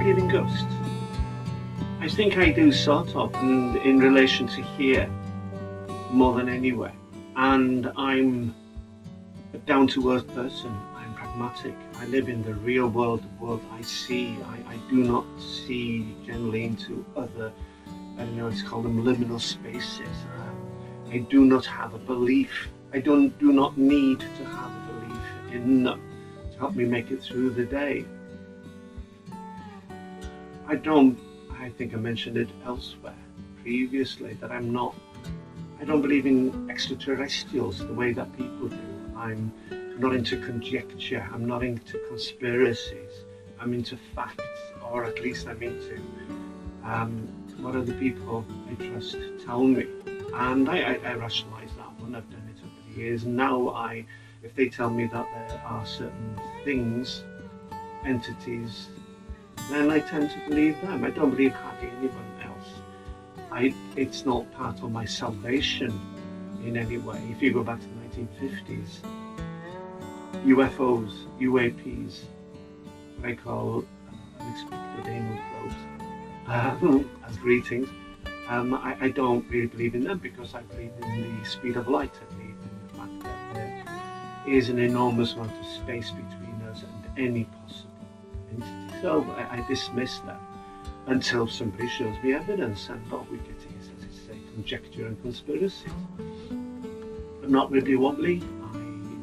believe in ghosts? I think I do, sort of, and in relation to here more than anywhere. And I'm a down-to-earth person. I'm pragmatic. I live in the real world, the world I see. I do not see generally into other, I don't know, let's call them liminal spaces. I do not have a belief. I do not need to have a belief in them to help me make it through the day. I think I mentioned it elsewhere previously, that I don't believe in extraterrestrials the way that people do. I'm not into conjecture, I'm not into conspiracies, I'm into facts, or at least I'm into what other people I trust tell me. And I rationalise that one. I've done it over the years. Now if they tell me that there are certain things, entities, then I tend to believe them. I don't believe hardly anyone else. It's not part of my salvation in any way. If you go back to the 1950s, UFOs, UAPs, what I call unexpected anal probes, as greetings. I don't really believe in them because I believe in the speed of light. I believe in the fact that there is an enormous amount of space between us and any possible entity. So I dismiss that until somebody shows me evidence, and we get to use, as I say, conjecture and conspiracies. I'm not really wobbly. I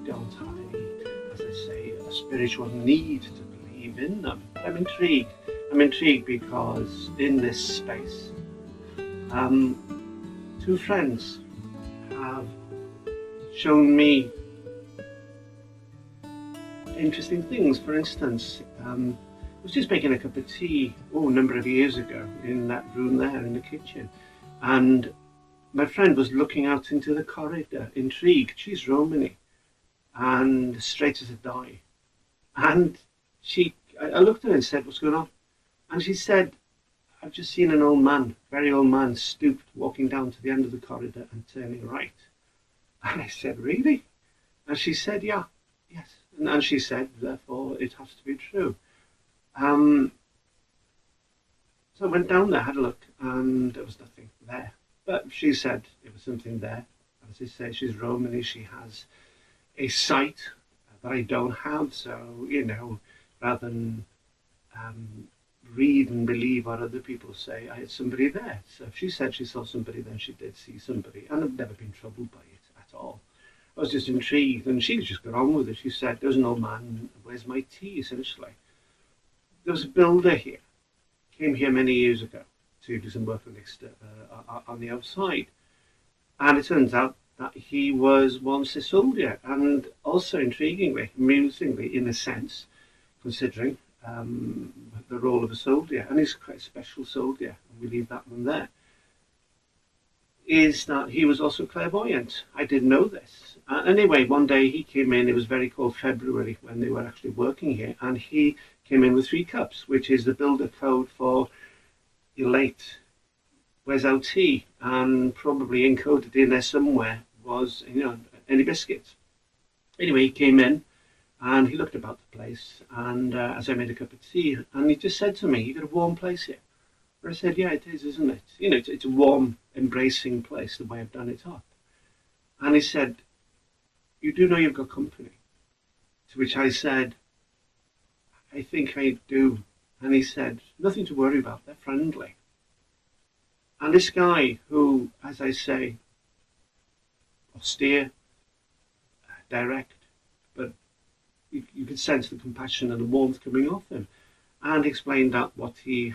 don't have any, as I say, a spiritual need to believe in them. But I'm intrigued. I'm intrigued because in this space, two friends have shown me interesting things. For instance, I was just making a cup of tea a number of years ago in that room there in the kitchen, and my friend was looking out into the corridor, intrigued. She's Romany and straight as a die, and I looked at her and said, "What's going on?" And she said, "I've just seen an old man, very old man, stooped, walking down to the end of the corridor and turning right." And I said, "Really?" And she said, "Yeah, yes." And she said, "Therefore, it has to be true." So I went down there, had a look, and there was nothing there. But she said it was something there. As I say, she's Romany, she has a sight that I don't have, so, rather than read and believe what other people say, I had somebody there. So if she said she saw somebody, then she did see somebody, and I've never been troubled by it at all. I was just intrigued, and she just got on with it. She said, "There's an old man, where's my tea?" essentially. There was a builder here, came here many years ago to do some work on the outside, and it turns out that he was once a soldier, and also intriguingly, amusingly in a sense, considering the role of a soldier, and he's quite a special soldier, and we leave that one there, is that he was also clairvoyant. I didn't know this. Anyway, one day he came in, it was very cold February when they were actually working here, and he came in with 3 cups, which is the builder code for "you're late, where's our tea?" And probably encoded in there somewhere was, any biscuits. Anyway, he came in, and he looked about the place, and as I made a cup of tea, and he just said to me, "You got a warm place here?" And I said, "Yeah, it is, isn't it? It's a warm, embracing place, the way I've done it up." And he said, "You do know you've got company?" To which I said, "I think I do." And he said, "Nothing to worry about, they're friendly." And this guy who, as I say, austere, direct, but you could sense the compassion and the warmth coming off him, and explained that he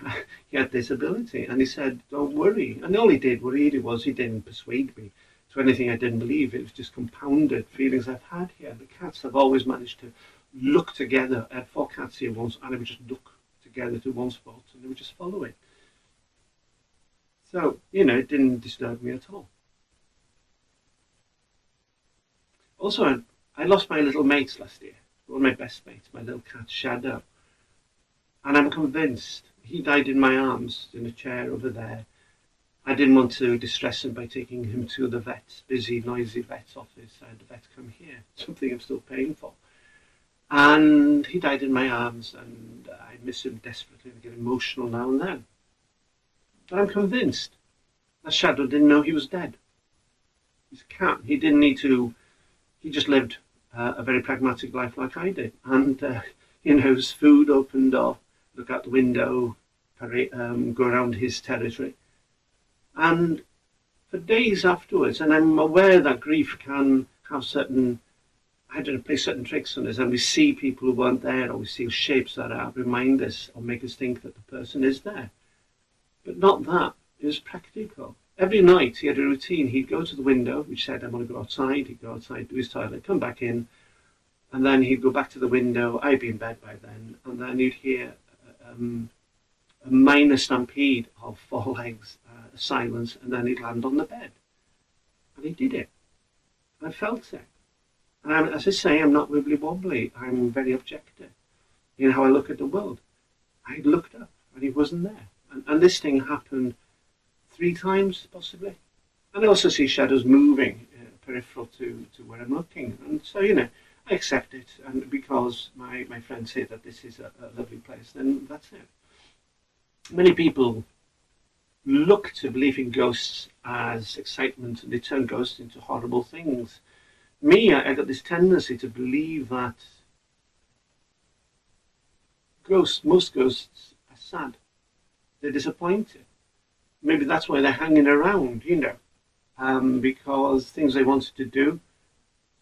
had this ability, and he said, "Don't worry." And all he did, what really was, he didn't persuade me to anything I didn't believe. It was just compounded feelings I've had here. The cats have always managed to look together. I had 4 cats here once, and they would just look together to one spot, and they would just follow it. So, it didn't disturb me at all. Also, I lost my little mates last year. One of my best mates, my little cat, Shadow. And I'm convinced he died in my arms in a chair over there. I didn't want to distress him by taking him to the vet, busy, noisy vet's office. I had the vet come here, something I'm still paying for. And he died in my arms, and I miss him desperately. I get emotional now and then. But I'm convinced that Shadow didn't know he was dead. He's a cat. He didn't need to. He just lived a very pragmatic life like I did. And, his food opened up, look out the window, go around his territory. And for days afterwards, and I'm aware that grief can have play certain tricks on us, and we see people who weren't there, or we see shapes that remind us or make us think that the person is there. But not that. It was practical. Every night he had a routine. He'd go to the window, which said, I'm going to go outside. He'd go outside, do his toilet, come back in, and then he'd go back to the window. I'd be in bed by then, and then you'd hear a minor stampede of four legs, silence, and then he'd land on the bed. And he did it. I felt it. And as I say, I'm not wibbly wobbly. I'm very objective in how I look at the world. I looked up, and he wasn't there. And this thing happened 3 times, possibly. And I also see shadows moving peripheral to where I'm looking. And so, I accept it. And because my friends say that this is a lovely place, then that's it. Many people look to believe in ghosts as excitement, and they turn ghosts into horrible things. Me, I got this tendency to believe that most ghosts are sad. They're disappointed. Maybe that's why they're hanging around, because things they wanted to do,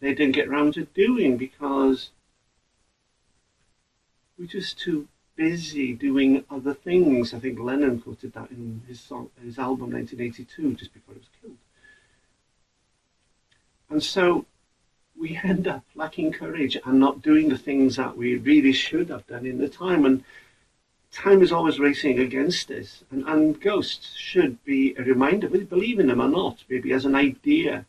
they didn't get around to doing because we're just too busy doing other things. I think Lennon quoted that in his album 1982, just before he was killed. And so we end up lacking courage and not doing the things that we really should have done in the time. And time is always racing against us. And ghosts should be a reminder, whether you believe in them or not, maybe as an idea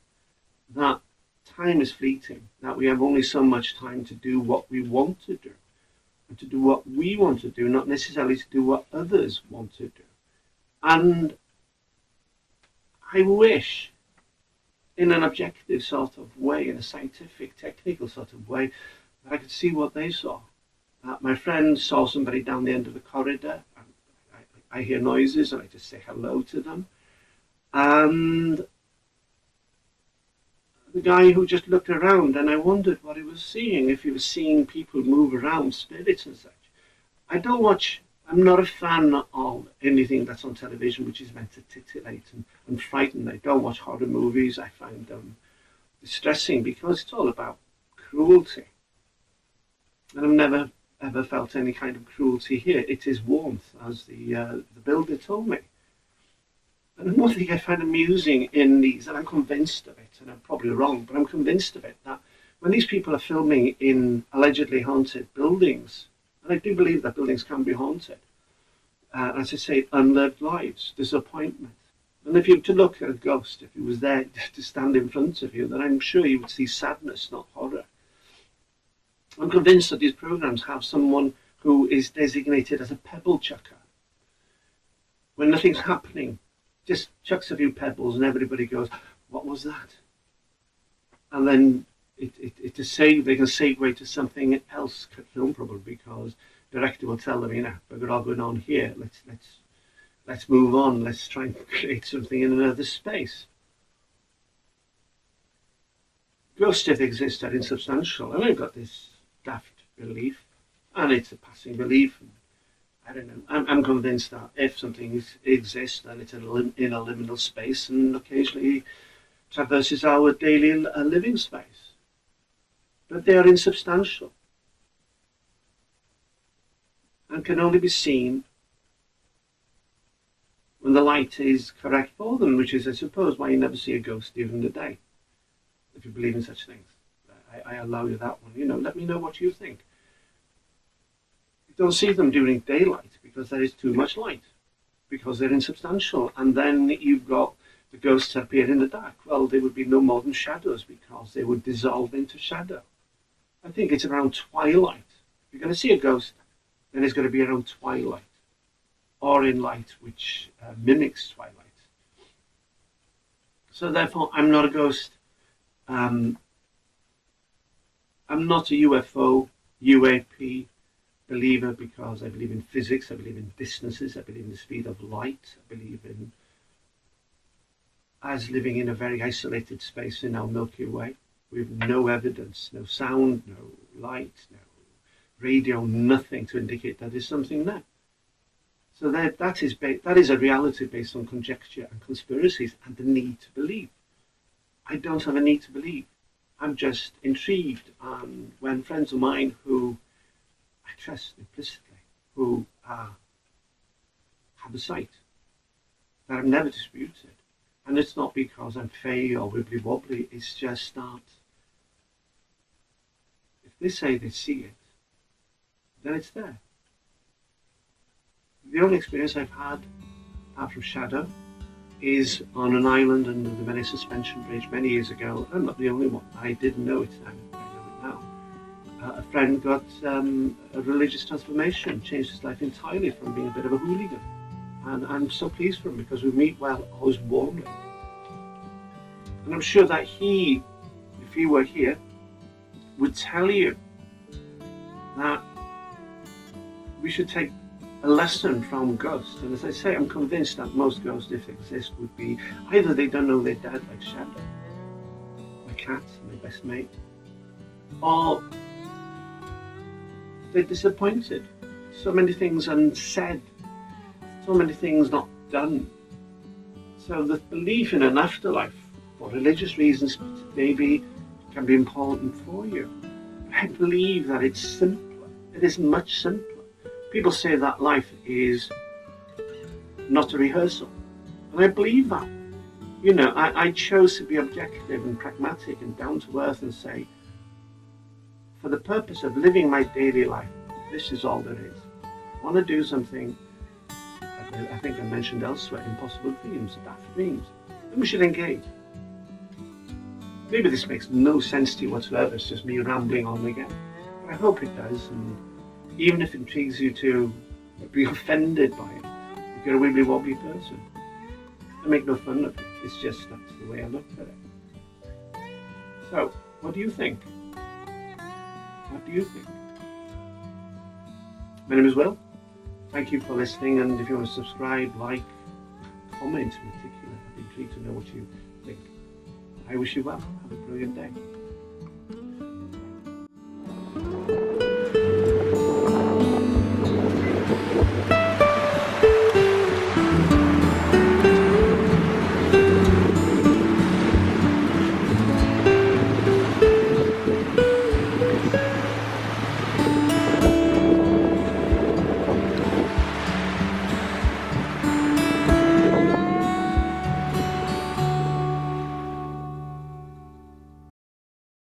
that time is fleeting, that we have only so much time to do what we want to do, and to do what we want to do, not necessarily to do what others want to do. And I wish, in an objective sort of way, in a scientific, technical sort of way, that I could see what they saw. My friend saw somebody down the end of the corridor. I hear noises, and I just say hello to them. And the guy who just looked around, and I wondered what he was seeing, if he was seeing people move around, spirits and such. I'm not a fan of anything that's on television which is meant to titillate and frighten. I don't watch horror movies. I find them distressing because it's all about cruelty. And I've never ever felt any kind of cruelty here. It is warmth, as the builder told me. And one thing I find amusing in these, and I'm convinced of it, and I'm probably wrong, but I'm convinced of it, that when these people are filming in allegedly haunted buildings, and I do believe that buildings can be haunted, as I say, unlived lives, disappointment. And if you were to look at a ghost, if he was there to stand in front of you, then I'm sure you would see sadness, not horror. I'm convinced that these programs have someone who is designated as a pebble chucker. When nothing's happening, just chucks a few pebbles and everybody goes, what was that? And then they can segue to something else, film probably, because the director will tell them, we're all going on here, let's move on, let's try and create something in another space. Ghosts, if they exist, are insubstantial, and I've got this daft belief, and it's a passing belief. And I don't know. I'm convinced that if something exists, then it's in a liminal space, and occasionally traverses our daily living space. But they are insubstantial, and can only be seen when the light is correct for them, which is, I suppose, why you never see a ghost during the day, if you believe in such things. I allow you that one. Let me know what you think. You don't see them during daylight because there is too much light, because they're insubstantial. And then you've got the ghosts that appear in the dark. Well, they would be no more than shadows because they would dissolve into shadow. I think it's around twilight. If you're going to see a ghost, then it's going to be around twilight, or in light which mimics twilight. So therefore, I'm not a ghost. I'm not a UFO UAP believer because I believe in physics, I believe in distances, I believe in the speed of light, I believe in us living in a very isolated space in our Milky Way with no evidence, no sound, no light, no radio, nothing to indicate that there's something there. So that is a reality based on conjecture and conspiracies and the need to believe. I don't have a need to believe. I'm just intrigued. And when friends of mine who I trust implicitly, who have a sight that I've never disputed, and it's not because I'm fey or wibbly wobbly, it's just that if they say they see it, then it's there. The only experience I've had, apart from shadow, is on an island under the Venice Suspension Bridge many years ago. I'm not the only one. I didn't know it then. I know it now. A friend got a religious transformation, changed his life entirely from being a bit of a hooligan. And I'm so pleased for him because we meet well, always warmly. And I'm sure that he, if he were here, would tell you that we should take a lesson from ghosts. And as I say, I'm convinced that most ghosts, if they exist, would be either they don't know they're dead, like Shadow, my cat, my best mate, or they're disappointed. So many things unsaid, so many things not done. So the belief in an afterlife, for religious reasons, maybe can be important for you. I believe that it's simpler. It is much simpler. People say that life is not a rehearsal. And I believe that. You know, I chose to be objective and pragmatic and down to earth and say, for the purpose of living my daily life, this is all there is. I want to do something, I think I mentioned elsewhere, impossible dreams, daft dreams. Then we should engage. Maybe this makes no sense to you whatsoever, it's just me rambling on again. But I hope it does, and even if it intrigues you to be offended by it, if you're a wibbly wobbly person, I make no fun of it. It's just that's the way I look at it. So, what do you think? What do you think? My name is Will. Thank you for listening, and if you want to subscribe, like, comment in particular, I'd be intrigued to know what you think. I wish you well. Have a brilliant day.